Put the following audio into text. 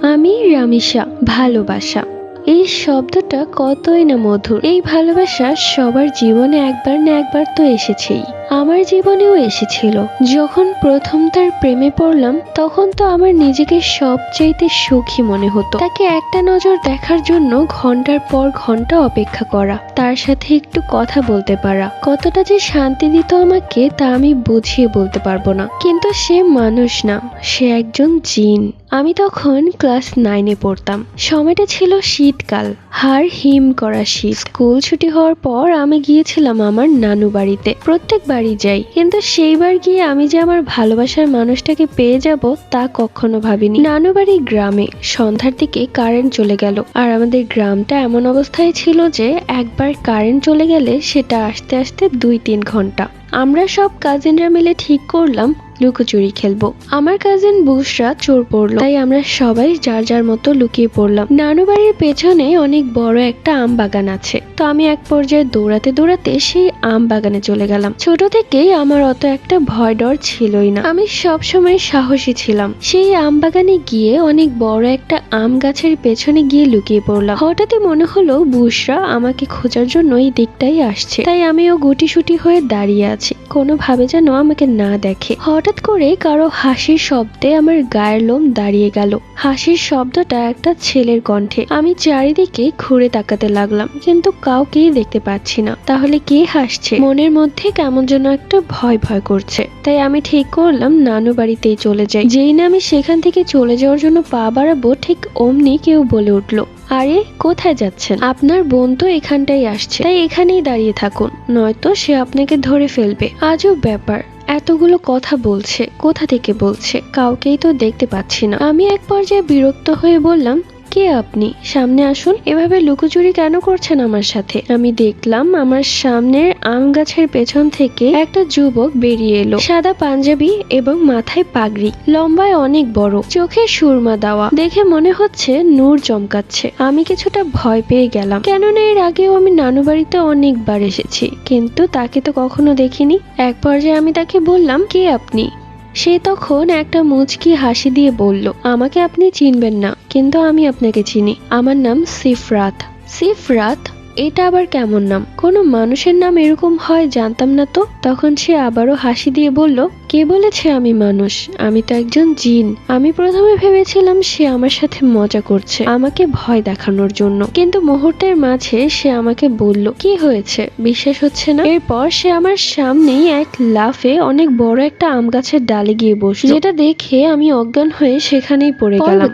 আমি রামিসা। ভালোবাসা এই শব্দটা কতই না মধুর। এই ভালোবাসা সবার জীবনে একবার না একবার তো এসেছেই। আমার জীবনেও এসেছিল। যখন প্রথম তার প্রেমে পড়লাম তখন তো আমার নিজেকে সবচাইতে সুখী মনে হতো। তাকে একটা নজর দেখার জন্য ঘন্টার পর ঘন্টা অপেক্ষা করা, তার সাথে একটু কথা বলতে পারা কতটা যে শান্তি দিত আমাকে তা আমি বুঝিয়ে বলতে পারবো না। কিন্তু সে মানুষ না, সে একজন জিন। আমি তখন ক্লাস 9-এ পড়তাম। সময়টা ছিল শীতকাল, হাড় হিম করা শীত। স্কুল ছুটি হওয়ার পর আমি গিয়েছিলাম আমার নানু বাড়িতে। প্রত্যেক বাড়ি যাই, কিন্তু সেইবার গিয়ে আমি যে আমার ভালোবাসার মানুষটাকে পেয়ে যাব তা কখনো ভাবিনি। নানু বাড়ি গ্রামে। সন্ধ্যার দিকে কারেন্ট চলে গেল, আর আমাদের গ্রামটা এমন অবস্থায় ছিল যে একবার কারেন্ট চলে গেলে সেটা আসতে আসতে 2-3 ঘন্টা। আমরা সব কাজিনরা মিলে ঠিক করলাম লুকোচুরি খেলবো। আমার কাজিন বুশরা চোর পড়লো, তাই আমরা সবাই যার যার মতো লুকিয়ে পড়লাম। নানু বাড়ির পেছনে অনেক বড় একটা আম বাগান আছে, তো আমি এক পর্যায়ে দৌড়াতে দৌড়াতে সেই আম বাগানে চলে গেলাম। ছোট থেকেই আমার অত একটা ভয় ডর ছিলই না, আমি সব সময় সাহসী ছিলাম। সেই আম বাগানে গিয়ে অনেক বড় একটা আম গাছের পেছনে গিয়ে লুকিয়ে পড়লাম। হঠাৎই মনে হলো বুশরা আমাকে খোঁজার জন্য এই দিকটাই আসছে, তাই আমিও গুটিসুটি হয়ে দাঁড়িয়ে আছি, কোনোভাবে যেন আমাকে না দেখে। হঠাৎ করে কারো হাসির শব্দে আমার গায়ের লোম দাঁড়িয়ে গেল। হাসির শব্দটা একটা ছেলের কণ্ঠে। আমি চারিদিকে ঘুরে তাকাতে লাগলাম, কিন্তু কাউকেই দেখতে পাচ্ছি না। তাহলে কে হাসছে? মনের মধ্যে কেমন যেন একটা ভয় ভয় করছে। তাই আমি ঠিক করলাম নানু বাড়িতেই চলে যাই। যেই না আমি সেখান থেকে চলে যাওয়ার জন্য পা বাড়াবো, ঠিক অমনি কেউ বলে উঠলো, আরে কোথায় যাচ্ছেন? আপনার বোন তো এখানটাই আসছে, তাই এখানেই দাঁড়িয়ে থাকুন, নয়তো সে আপনাকে ধরে ফেলবে। আজব ব্যাপার, এতগুলো কথা বলছে, কোথা থেকে বলছে? কাউকেই তো দেখতে পাচ্ছি না। আমি এক পর্যায়ে বিরক্ত হয়ে বললাম, কে আপনি? সামনে আসুন। এভাবে লুকোচুরি কেন করছেন আমার সাথে? আমি দেখলাম আমার সামনের আম গাছের পেছন থেকে একটা যুবক বেরিয়ে এলো। সাদা পাঞ্জাবি এবং মাথায় পাগড়ি, লম্বায় অনেক বড়, চোখে সুরমা দেওয়া, দেখে মনে হচ্ছে নূর চমকাচ্ছে। আমি কিছুটা ভয় পেয়ে গেলাম, কেননা এর আগেও আমি নানু বাড়িতে অনেকবার এসেছি, কিন্তু তাকে তো কখনো দেখিনি। এক পর্যায়ে আমি তাকে বললাম, কে আপনি? সে তখন একটা মুচকি হাসি দিয়ে বলল, আমাকে আপনি চিনবেন না, কিন্তু আমি আপনাকে চিনি। আমার নাম সিফরাত। সিফরাত? এটা আবার কেমন নাম? কোনো মানুষের নাম এরকম হয় জানতাম না তো। তখন সে আবারও হাসি দিয়ে বলল, কে বলেছে আমি মানুষ? আমি তো একজন জিন। আমি প্রথমে ভেবেছিলাম সে আমার সাথে মজা করছে, আমাকে ভয় দেখানোর জন্য, কিন্তু মুহূর্তের মাঝে সে আমাকে বলল, কি হয়েছে, বিশ্বাস হচ্ছে না? এরপর সে আমার সামনেই এক লাফে অনেক বড় একটা আম গাছের ডালে গিয়ে বসল, যেটা দেখে আমি অজ্ঞান হয়ে সেখানেই পড়ে গেলাম।